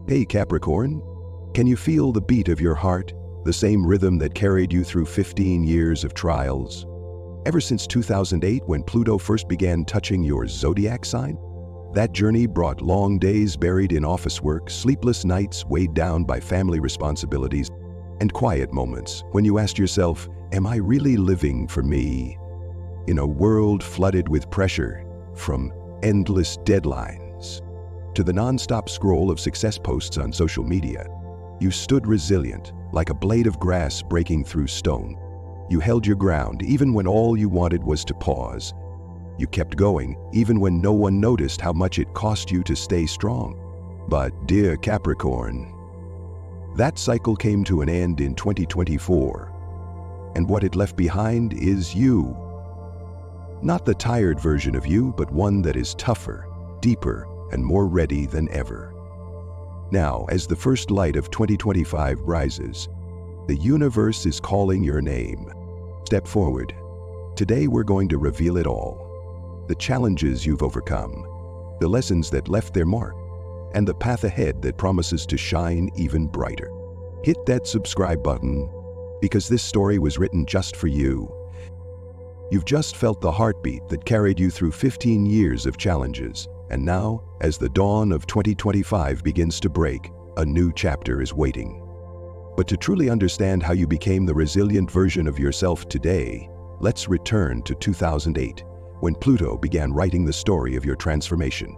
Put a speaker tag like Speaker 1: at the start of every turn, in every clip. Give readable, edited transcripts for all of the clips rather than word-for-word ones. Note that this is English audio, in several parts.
Speaker 1: Hey Capricorn, can you feel the beat of your heart, the same rhythm that carried you through 15 years of trials? Ever since 2008, when Pluto first began touching your Zodiac sign? That journey brought long days buried in office work, sleepless nights weighed down by family responsibilities, and quiet moments when you asked yourself, am I really living for me? In a world flooded with pressure, from endless deadlines to the non-stop scroll of success posts on social media, you stood resilient, like a blade of grass breaking through stone. You held your ground even when all you wanted was to pause. You kept going even when no one noticed how much it cost you to stay strong. But, dear Capricorn, that cycle came to an end in 2024, and what it left behind is you. Not the tired version of you, but one that is tougher, deeper, and more ready than ever. Now, as the first light of 2025 rises, the universe is calling your name. Step forward. Today we're going to reveal it all. The challenges you've overcome, the lessons that left their mark, and the path ahead that promises to shine even brighter. Hit that subscribe button, because this story was written just for you. You've just felt the heartbeat that carried you through 15 years of challenges, and now, as the dawn of 2025 begins to break, a new chapter is waiting. But to truly understand how you became the resilient version of yourself today, let's return to 2008, when Pluto began writing the story of your transformation.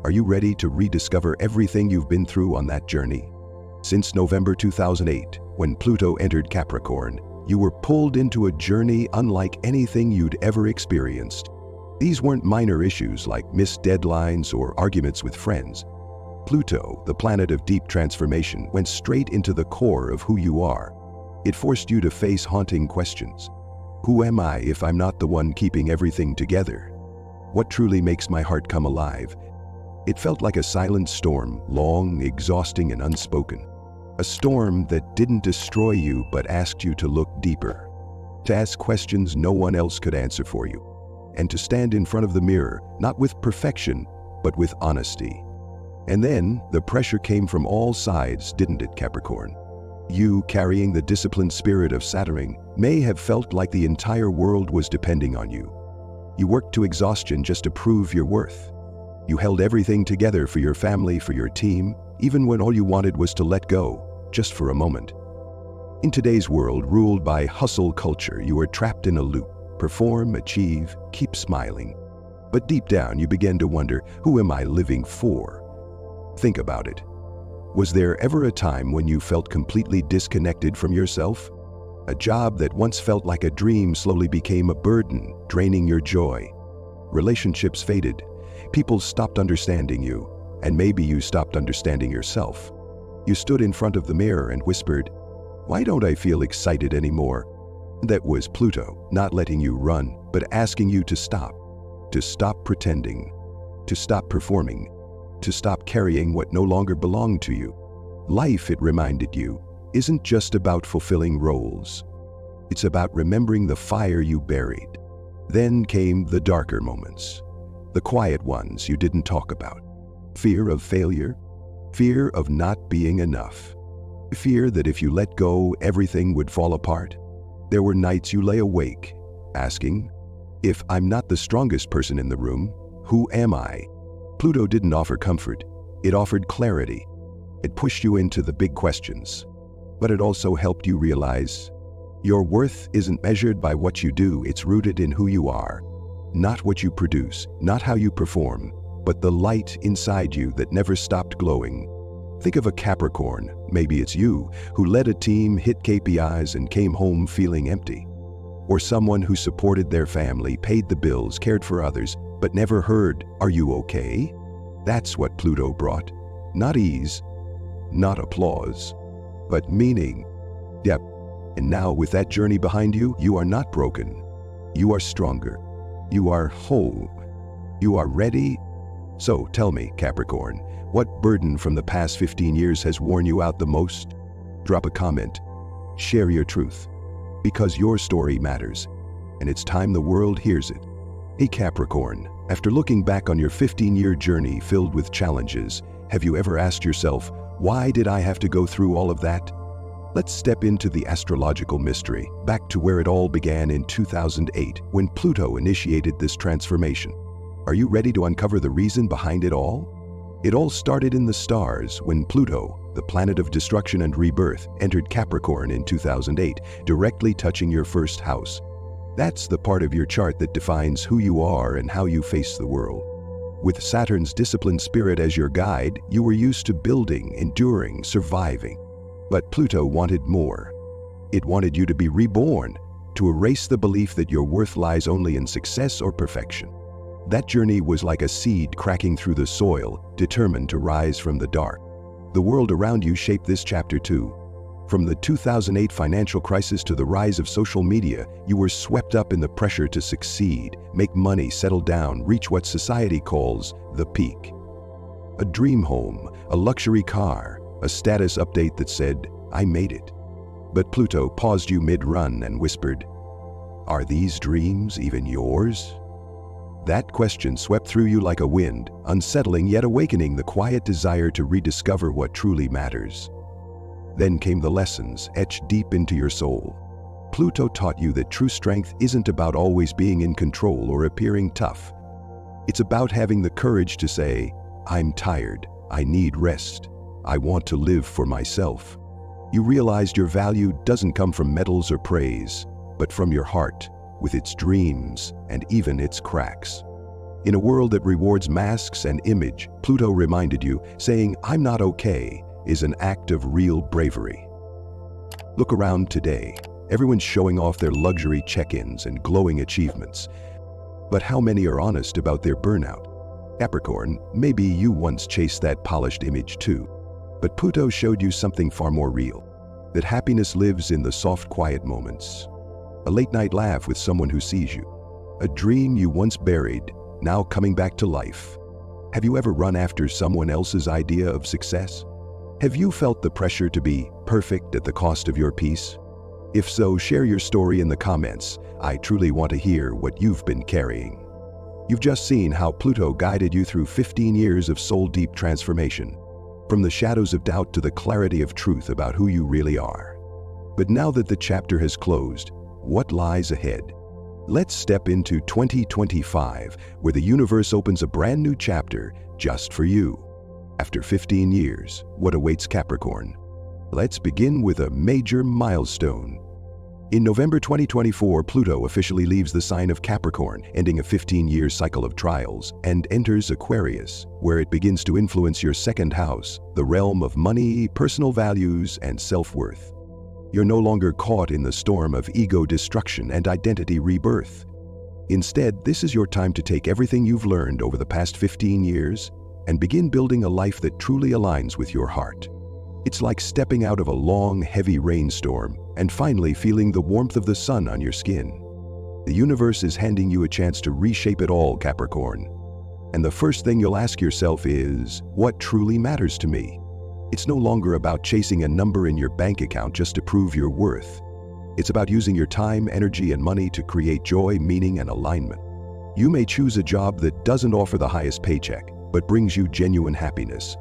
Speaker 1: Are you ready to rediscover everything you've been through on that journey? Since November 2008, when Pluto entered Capricorn, you were pulled into a journey unlike anything you'd ever experienced. These weren't minor issues like missed deadlines or arguments with friends. Pluto, the planet of deep transformation, went straight into the core of who you are. It forced you to face haunting questions. Who am I if I'm not the one keeping everything together? What truly makes my heart come alive? It felt like a silent storm, long, exhausting, and unspoken. A storm that didn't destroy you but asked you to look deeper, to ask questions no one else could answer for you, and to stand in front of the mirror, not with perfection, but with honesty. And then, the pressure came from all sides, didn't it, Capricorn? You, carrying the disciplined spirit of Saturn, may have felt like the entire world was depending on you. You worked to exhaustion just to prove your worth. You held everything together for your family, for your team, even when all you wanted was to let go, just for a moment. In today's world ruled by hustle culture, you are trapped in a loop. Perform, achieve, keep smiling. But deep down, you begin to wonder, who am I living for? Think about it. Was there ever a time when you felt completely disconnected from yourself? A job that once felt like a dream slowly became a burden, draining your joy. Relationships faded. People stopped understanding you, and maybe you stopped understanding yourself. You stood in front of the mirror and whispered, "Why don't I feel excited anymore?" That was Pluto, not letting you run, but asking you to stop pretending, to stop performing, to stop carrying what no longer belonged to you. Life, it reminded you, isn't just about fulfilling roles. It's about remembering the fire you buried. Then came the darker moments, the quiet ones you didn't talk about. Fear of failure, fear of not being enough, fear that if you let go, everything would fall apart. There were nights you lay awake, asking, if I'm not the strongest person in the room, who am I? Pluto didn't offer comfort, it offered clarity. It pushed you into the big questions, but it also helped you realize your worth isn't measured by what you do, it's rooted in who you are. Not what you produce, not how you perform, but the light inside you that never stopped glowing. Think of a Capricorn, maybe it's you, who led a team, hit KPIs, and came home feeling empty. Or someone who supported their family, paid the bills, cared for others, but never heard, "Are you okay?" That's what Pluto brought. Not ease, not applause, but meaning. Yep. And now, with that journey behind you, you are not broken. You are stronger. You are whole. You are ready. So tell me, Capricorn, what burden from the past 15 years has worn you out the most? Drop a comment. Share your truth. Because your story matters, and it's time the world hears it. Hey Capricorn, after looking back on your 15-year journey filled with challenges, have you ever asked yourself, Why did I have to go through all of that? Let's step into the astrological mystery, back to where it all began in 2008, when Pluto initiated this transformation. Are you ready to uncover the reason behind it all? It all started in the stars when Pluto, the planet of destruction and rebirth, entered Capricorn in 2008, directly touching your first house. That's the part of your chart that defines who you are and how you face the world. With Saturn's disciplined spirit as your guide, you were used to building, enduring, surviving. But Pluto wanted more. It wanted you to be reborn, to erase the belief that your worth lies only in success or perfection. That journey was like a seed cracking through the soil, determined to rise from the dark. The world around you shaped this chapter too. From the 2008 financial crisis to the rise of social media, you were swept up in the pressure to succeed, make money, settle down, reach what society calls the peak. A dream home, a luxury car, a status update that said, "I made it." But Pluto paused you mid-run and whispered, "Are these dreams even yours?" That question swept through you like a wind, unsettling yet awakening the quiet desire to rediscover what truly matters. Then came the lessons, etched deep into your soul. Pluto taught you that true strength isn't about always being in control or appearing tough. It's about having the courage to say, "I'm tired, I need rest, I want to live for myself." You realized your value doesn't come from medals or praise, but from your heart, with its dreams and even its cracks. In a world that rewards masks and image, Pluto reminded you, saying, "I'm not okay," is an act of real bravery. Look around today. Everyone's showing off their luxury check-ins and glowing achievements. But how many are honest about their burnout? Capricorn, maybe you once chased that polished image too. But Pluto showed you something far more real. That happiness lives in the soft, quiet moments. A late-night laugh with someone who sees you. A dream you once buried, now coming back to life. Have you ever run after someone else's idea of success? Have you felt the pressure to be perfect at the cost of your peace? If so, share your story in the comments. I truly want to hear what you've been carrying. You've just seen how Pluto guided you through 15 years of soul-deep transformation, from the shadows of doubt to the clarity of truth about who you really are. But now that the chapter has closed, what lies ahead? Let's step into 2025, where the universe opens a brand new chapter just for you. After 15 years, what awaits Capricorn? Let's begin with a major milestone. In November 2024, Pluto officially leaves the sign of Capricorn, ending a 15-year cycle of trials, and enters Aquarius, where it begins to influence your second house, the realm of money, personal values, and self-worth. You're no longer caught in the storm of ego destruction and identity rebirth. Instead, this is your time to take everything you've learned over the past 15 years and begin building a life that truly aligns with your heart. It's like stepping out of a long, heavy rainstorm and finally feeling the warmth of the sun on your skin. The universe is handing you a chance to reshape it all, Capricorn. And the first thing you'll ask yourself is, what truly matters to me? It's no longer about chasing a number in your bank account just to prove your worth. It's about using your time, energy, and money to create joy, meaning, and alignment. You may choose a job that doesn't offer the highest paycheck, but brings you genuine happiness.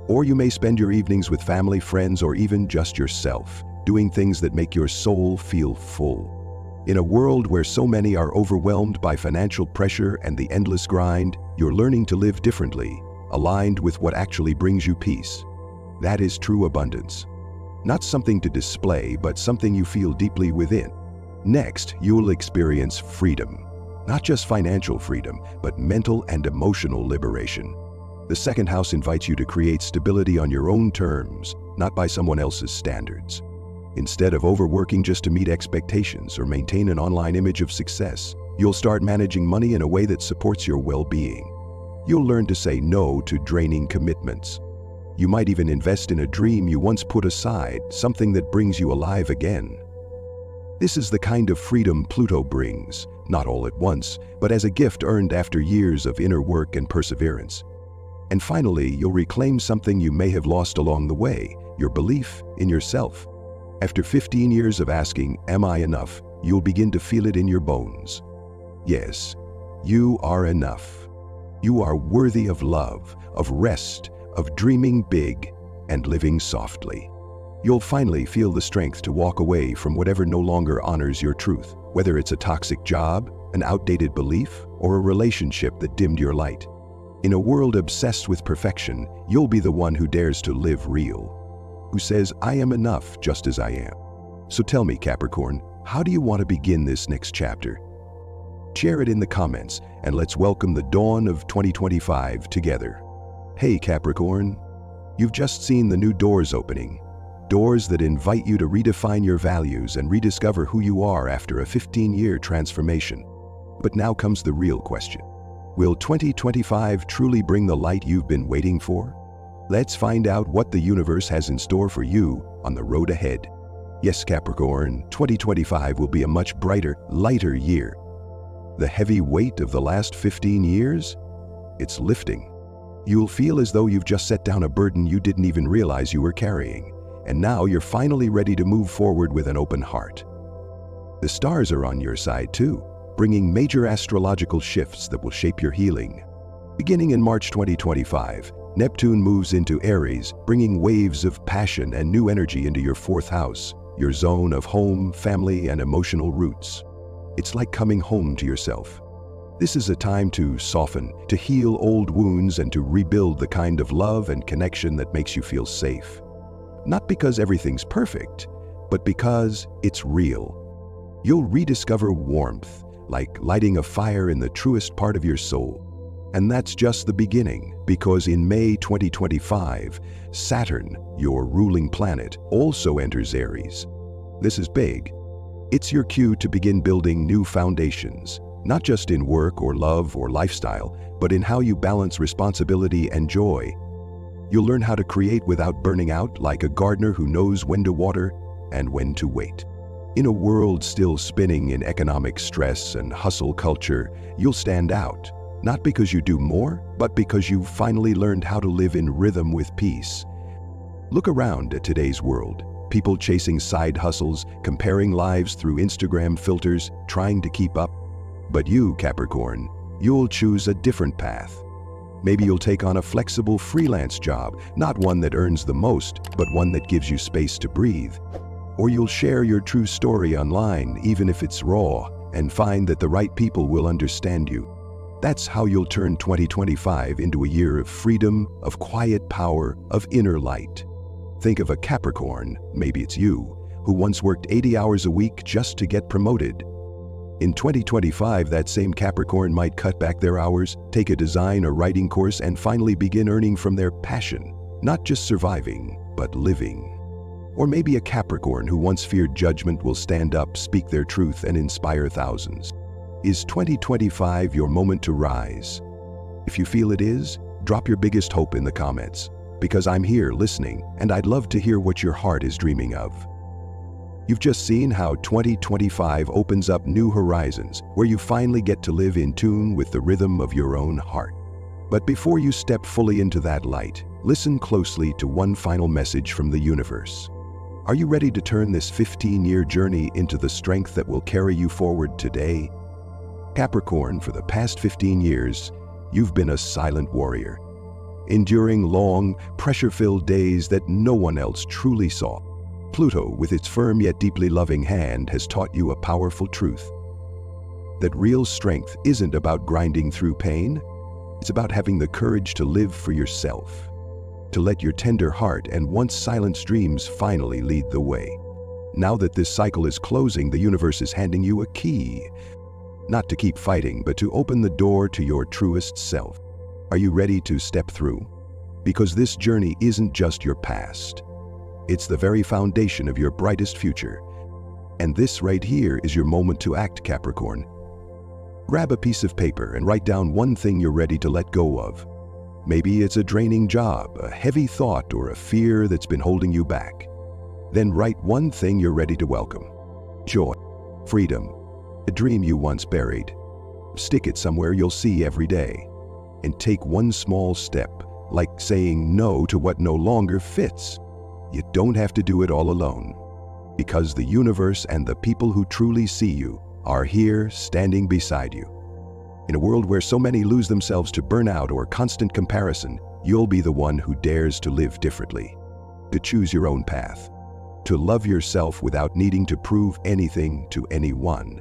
Speaker 1: Or you may spend your evenings with family, friends, or even just yourself, doing things that make your soul feel full. In a world where so many are overwhelmed by financial pressure and the endless grind, you're learning to live differently, aligned with what actually brings you peace. That is true abundance. Not something to display, but something you feel deeply within. Next, you'll experience freedom. Not just financial freedom, but mental and emotional liberation. The second house invites you to create stability on your own terms, not by someone else's standards. Instead of overworking just to meet expectations or maintain an online image of success, you'll start managing money in a way that supports your well-being. You'll learn to say no to draining commitments. You might even invest in a dream you once put aside, something that brings you alive again. This is the kind of freedom Pluto brings, not all at once, but as a gift earned after years of inner work and perseverance. And finally, you'll reclaim something you may have lost along the way, your belief in yourself. After 15 years of asking, "Am I enough?" you'll begin to feel it in your bones. Yes, you are enough. You are worthy of love, of rest, of dreaming big, and living softly. You'll finally feel the strength to walk away from whatever no longer honors your truth, whether it's a toxic job, an outdated belief, or a relationship that dimmed your light. In a world obsessed with perfection, you'll be the one who dares to live real, who says, "I am enough just as I am." So tell me, Capricorn, how do you want to begin this next chapter? Share it in the comments, and let's welcome the dawn of 2025 together. Hey Capricorn, you've just seen the new doors opening. Doors that invite you to redefine your values and rediscover who you are after a 15-year transformation. But now comes the real question. Will 2025 truly bring the light you've been waiting for? Let's find out what the universe has in store for you on the road ahead. Yes, Capricorn, 2025 will be a much brighter, lighter year. The heavy weight of the last 15 years? It's lifting. You'll feel as though you've just set down a burden you didn't even realize you were carrying. And now you're finally ready to move forward with an open heart. The stars are on your side too, bringing major astrological shifts that will shape your healing. Beginning in March 2025, Neptune moves into Aries, bringing waves of passion and new energy into your fourth house, your zone of home, family, and emotional roots. It's like coming home to yourself. This is a time to soften, to heal old wounds, and to rebuild the kind of love and connection that makes you feel safe. Not because everything's perfect, but because it's real. You'll rediscover warmth, like lighting a fire in the truest part of your soul. And that's just the beginning, because in May 2025, Saturn, your ruling planet, also enters Aries. This is big. It's your cue to begin building new foundations, not just in work or love or lifestyle, but in how you balance responsibility and joy. You'll learn how to create without burning out, like a gardener who knows when to water and when to wait. In a world still spinning in economic stress and hustle culture, you'll stand out, not because you do more, but because you've finally learned how to live in rhythm with peace. Look around at today's world. People chasing side hustles, comparing lives through Instagram filters, trying to keep up. But you, Capricorn, you'll choose a different path. Maybe you'll take on a flexible freelance job, not one that earns the most, but one that gives you space to breathe. Or you'll share your true story online, even if it's raw, and find that the right people will understand you. That's how you'll turn 2025 into a year of freedom, of quiet power, of inner light. Think of a Capricorn, maybe it's you, who once worked 80 hours a week just to get promoted. In 2025, that same Capricorn might cut back their hours, take a design or writing course, and finally begin earning from their passion, not just surviving, but living. Or maybe a Capricorn who once feared judgment will stand up, speak their truth, and inspire thousands. Is 2025 your moment to rise? If you feel it is, drop your biggest hope in the comments, because I'm here listening, and I'd love to hear what your heart is dreaming of. You've just seen how 2025 opens up new horizons, where you finally get to live in tune with the rhythm of your own heart. But before you step fully into that light, listen closely to one final message from the universe. Are you ready to turn this 15-year journey into the strength that will carry you forward today? Capricorn, for the past 15 years, you've been a silent warrior, enduring long, pressure-filled days that no one else truly saw. Pluto, with its firm yet deeply loving hand, has taught you a powerful truth. That real strength isn't about grinding through pain. It's about having the courage to live for yourself, to let your tender heart and once silent dreams finally lead the way. Now that this cycle is closing, the universe is handing you a key. Not to keep fighting, but to open the door to your truest self. Are you ready to step through? Because this journey isn't just your past. It's the very foundation of your brightest future. And this right here is your moment to act, Capricorn. Grab a piece of paper and write down one thing you're ready to let go of. Maybe it's a draining job, a heavy thought, or a fear that's been holding you back. Then write one thing you're ready to welcome. Joy, freedom, a dream you once buried. Stick it somewhere you'll see every day. And take one small step, like saying no to what no longer fits. You don't have to do it all alone, because the universe and the people who truly see you are here standing beside you. In a world where so many lose themselves to burnout or constant comparison, you'll be the one who dares to live differently. to choose your own path, to love yourself without needing to prove anything to anyone.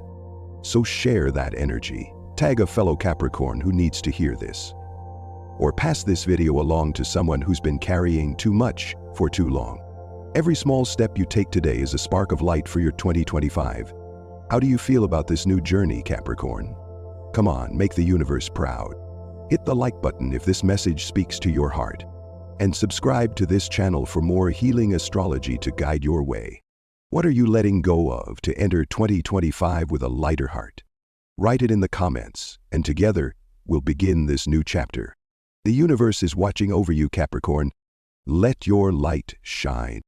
Speaker 1: So share that energy. Tag a fellow Capricorn who needs to hear this. Or pass this video along to someone who's been carrying too much for too long. Every small step you take today is a spark of light for your 2025. How do you feel about this new journey, Capricorn? Come on, make the universe proud. Hit the like button if this message speaks to your heart. And subscribe to this channel for more healing astrology to guide your way. What are you letting go of to enter 2025 with a lighter heart? Write it in the comments, and together we'll begin this new chapter. The universe is watching over you, Capricorn. Let your light shine.